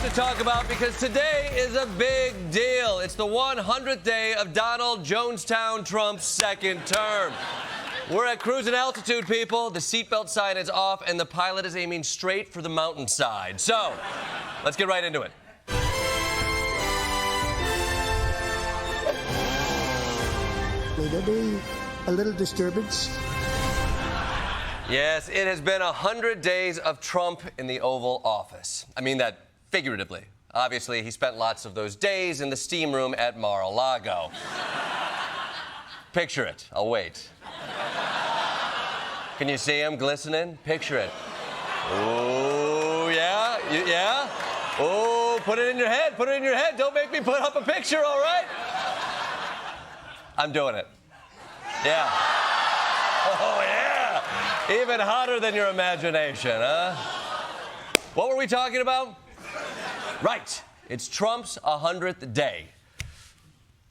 to talk about because today is a big deal. It's the 100th day of Donald Jonestown Trump's second term. We're at cruising altitude, people. The seatbelt sign is off, and the pilot is aiming straight for the mountainside. So, let's get right into it. Will there be a little disturbance? Yes, it has been 100 days of Trump in the Oval Office. I mean that figuratively. Obviously, he spent lots of those days in the steam room at Mar-a-Lago. Picture it. I'll wait. Can you see him glistening? Picture it. Oh, yeah? Yeah? Oh, put it in your head. Put it in your head. Don't make me put up a picture, all right? I'm doing it. Yeah. Oh, yeah. Even hotter than your imagination, huh? What were we talking about? Right. It's Trump's 100th day.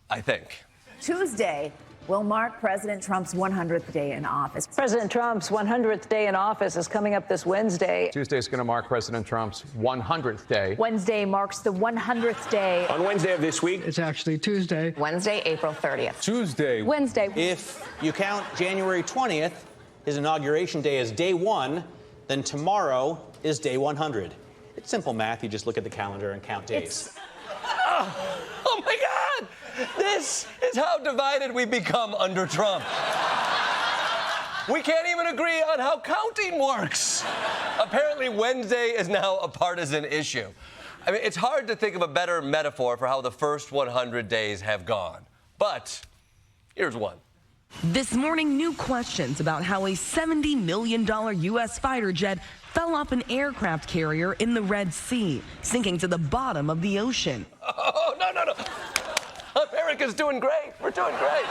I think. Tuesday will mark President Trump's 100th day in office. President Trump's 100th day in office is coming up this Wednesday. Tuesday is going to mark President Trump's 100th day. Wednesday marks the 100th day. On Wednesday of this week. It's actually Tuesday. Wednesday, April 30th. Tuesday. Wednesday. If you count January 20th, his inauguration day as day one, then tomorrow is day 100. It's simple math. You just look at the calendar and count days. Oh my God! This is how divided we become under Trump. We can't even agree on how counting works. Apparently, Wednesday is now a partisan issue. I mean, it's hard to think of a better metaphor for how the first 100 days have gone. But here's one. This morning, new questions about how a $70 million U.S. fighter jet fell off an aircraft carrier in the Red Sea, sinking to the bottom of the ocean. Oh, no. America's doing great. We're doing great.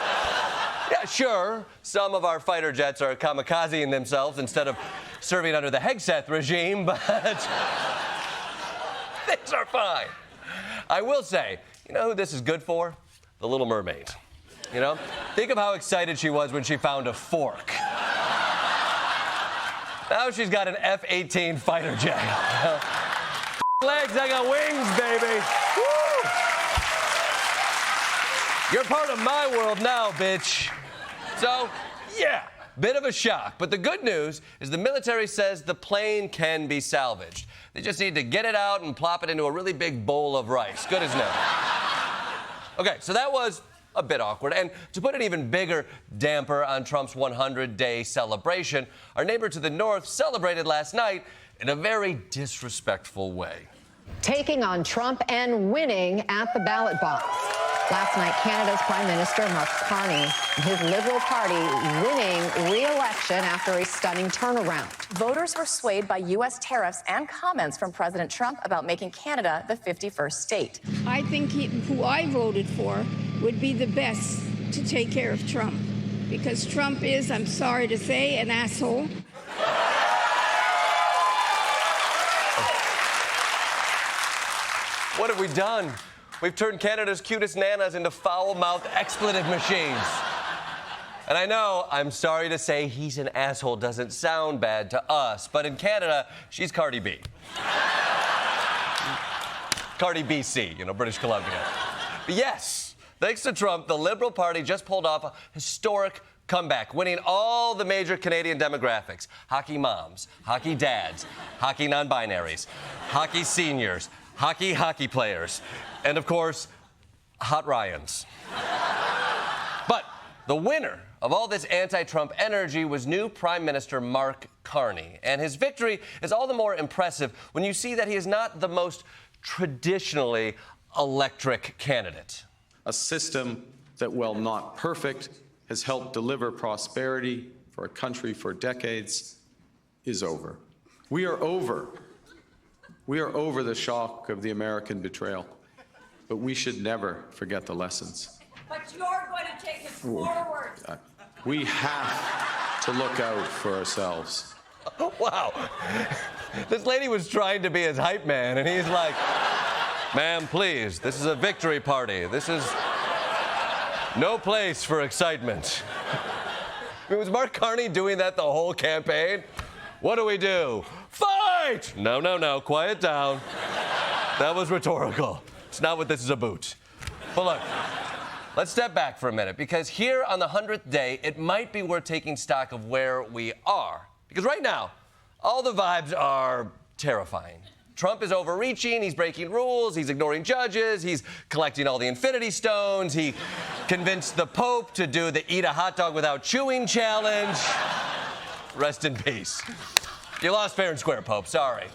Yeah, sure, some of our fighter jets are kamikazing themselves instead of serving under the Hegseth regime, but things are fine. I will say, you know who this is good for? The Little Mermaid. You know? Think of how excited she was when she found a fork. Now she's got an F-18 fighter jet. Legs, I got wings, baby. Woo! You're part of my world now, bitch. So, yeah, bit of a shock. But the good news is the military says the plane can be salvaged. They just need to get it out and plop it into a really big bowl of rice. Good as new. Okay, so that was a bit awkward. And to put an even bigger damper on Trump's 100-day celebration, our neighbor to the north celebrated last night in a very disrespectful way. Taking on Trump and winning at the ballot box. Last night, Canada's Prime Minister, Mark Carney, and his Liberal Party winning re-election after a stunning turnaround. Voters were swayed by U.S. tariffs and comments from President Trump about making Canada the 51st state. I think who I voted for would be the best to take care of Trump, because Trump is, I'm sorry to say, an asshole. What have we done? We've turned Canada's cutest nanas into foul-mouthed expletive machines. And I know, I'm sorry to say, he's an asshole doesn't sound bad to us, but in Canada, she's Cardi B. Cardi BC, British Columbia. But yes, thanks to Trump, the Liberal Party just pulled off a historic comeback, winning all the major Canadian demographics. Hockey moms, hockey dads, hockey non-binaries, hockey seniors, hockey players, and of course, hot Ryans. But the winner of all this anti-Trump energy was new Prime Minister Mark Carney. And his victory is all the more impressive when you see that he is not the most traditionally electric candidate. A system that, while not perfect, has helped deliver prosperity for a country for decades, is over. We are over the shock of the American betrayal, but we should never forget the lessons. But you're going to take it forward. We have to look out for ourselves. Wow. This lady was trying to be his hype man, and he's like, ma'am, please, this is a victory party. This is no place for excitement. I mean, was Mark Carney doing that the whole campaign? What do we do? Fight! No, quiet down. That was rhetorical. It's not what this is about. But look, let's step back for a minute, because here on the 100th day, it might be worth taking stock of where we are. Because right now, all the vibes are terrifying. Trump is overreaching, he's breaking rules, he's ignoring judges, he's collecting all the infinity stones, he convinced the Pope to do the eat a hot dog without chewing challenge. Rest in peace. You lost fair and square, Pope, sorry.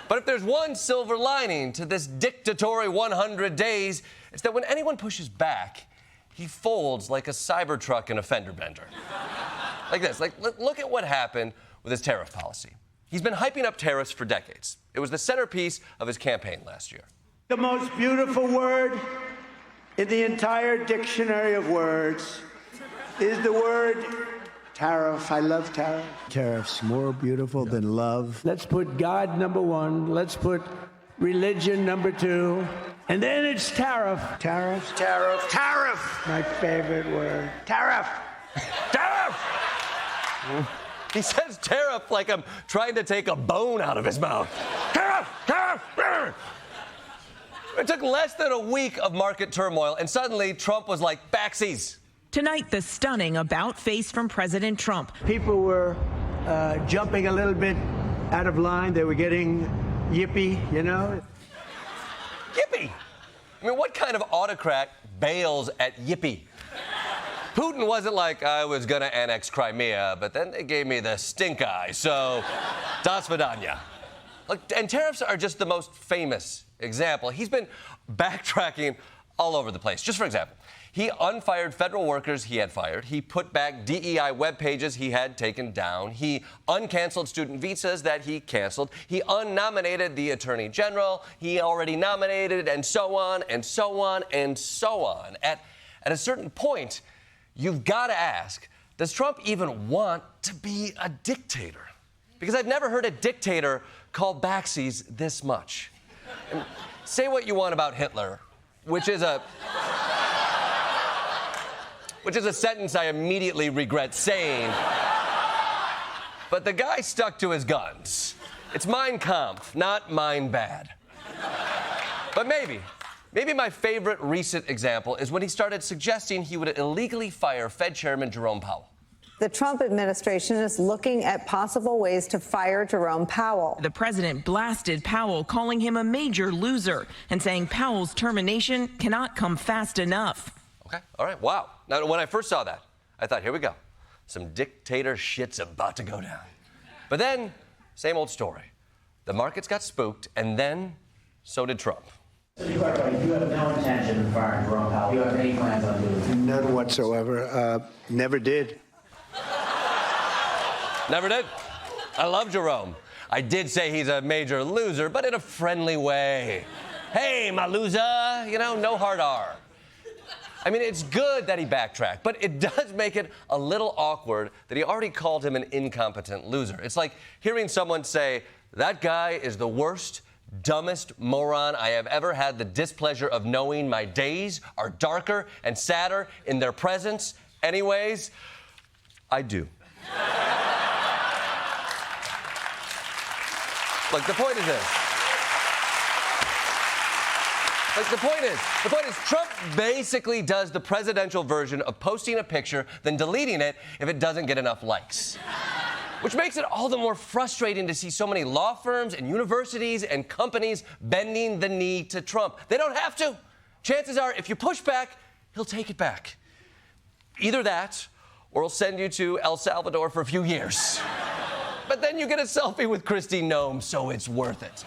But if there's one silver lining to this dictatorial 100 days, it's that when anyone pushes back, he folds like a Cybertruck in a fender bender. Like this, look at what happened with his tariff policy. He's been hyping up tariffs for decades. It was the centerpiece of his campaign last year. The most beautiful word in the entire dictionary of words is the word tariff. I love tariff. Tariffs more beautiful than love. Let's put God number one. Let's put religion number two. And then it's tariff. Tariff. Tariff. Tariff. My favorite word. Tariff. Tariff! He says tariff like I'm trying to take a bone out of his mouth. Tariff! Tariff! It took less than a week of market turmoil, and suddenly Trump was like, backsies. Tonight, the stunning about-face from President Trump. People were jumping a little bit out of line. They were getting yippy, you know? Yippee! I mean, what kind of autocrat bails at yippee? Putin wasn't like, I was gonna annex Crimea, but then they gave me the stink eye, so das vidanya. Look, and tariffs are just the most famous example. He's been backtracking all over the place. Just for example, he unfired federal workers he had fired. He put back DEI web pages he had taken down. He uncanceled student visas that he canceled. He unnominated the attorney general he already nominated, and so on, and so on, and so on. At a certain point, you've got to ask, does Trump even want to be a dictator? Because I've never heard a dictator call backsies this much. And say what you want about Hitler, which is a sentence I immediately regret saying. But the guy stuck to his guns. It's Mein Kampf, not Mein Bad. But maybe my favorite recent example is when he started suggesting he would illegally fire Fed Chairman Jerome Powell. The Trump administration is looking at possible ways to fire Jerome Powell. The president blasted Powell, calling him a major loser and saying Powell's termination cannot come fast enough. Okay, all right, wow. Now, when I first saw that, I thought, here we go. Some dictator shit's about to go down. But then, same old story. The markets got spooked, and then so did Trump. You have no intention of firing Jerome Powell. Do you have any plans on doing it? None whatsoever. Never did. Never did. I love Jerome. I did say he's a major loser, but in a friendly way. Hey, my loser, you know, no hard R. I mean, it's good that he backtracked, but it does make it a little awkward that he already called him an incompetent loser. It's like hearing someone say, that guy is the worst, dumbest moron I have ever had the displeasure of knowing. My days are darker and sadder in their presence. Anyways, I do. Look, the point is this. The point is, Trump basically does the presidential version of posting a picture, then deleting it if it doesn't get enough likes. Which makes it all the more frustrating to see so many law firms and universities and companies bending the knee to Trump. They don't have to. Chances are, if you push back, he'll take it back. Either that, or he'll send you to El Salvador for a few years. But then you get a selfie with Kristi Noem, so it's worth it.